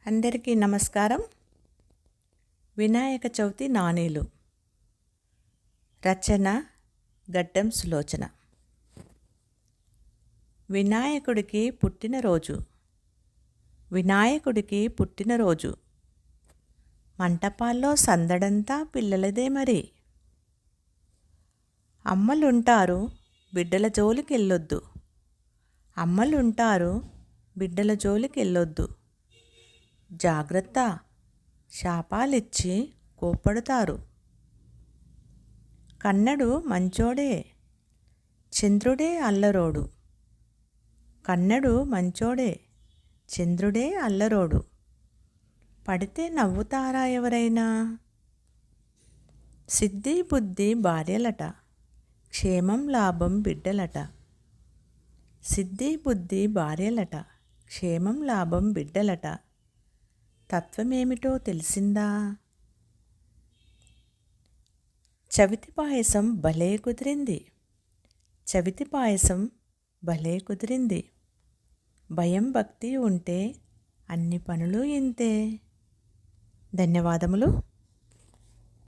అందరికీ నమస్కారం. వినాయక చవితి నాణేలు. రచన గడ్డం సులోచన. వినాయకుడికి పుట్టినరోజు. వినాయకుడికి పుట్టినరోజు. మంటపాల్లో సందడంతా పిల్లలదే మరి. అమ్మలుంటారు, బిడ్డల జోలికెళ్ళొద్దు. అమ్మలుంటారు, బిడ్డల జోలికెళ్ళొద్దు. జాగ్రత్త, శాపాలిచ్చి కోప్పడుతారు. కన్నడు మంచోడే, చంద్రుడే అల్లరోడు. కన్నడు మంచోడే, చంద్రుడే అల్లరోడు. పడితే నవ్వుతారా ఎవరైనా? సిద్ధి బుద్ధి భార్యలట, క్షేమం లాభం బిడ్డలట. సిద్ధి బుద్ధి భార్యలట, క్షేమం లాభం బిడ్డలట. తత్వమేమిటో తెలిసిందా? చవితి పాయసం భలే కుదిరింది. చవితి పాయసం భలే కుదిరింది. భయం భక్తి ఉంటే అన్ని పనులు ఇంతే. ధన్యవాదములు.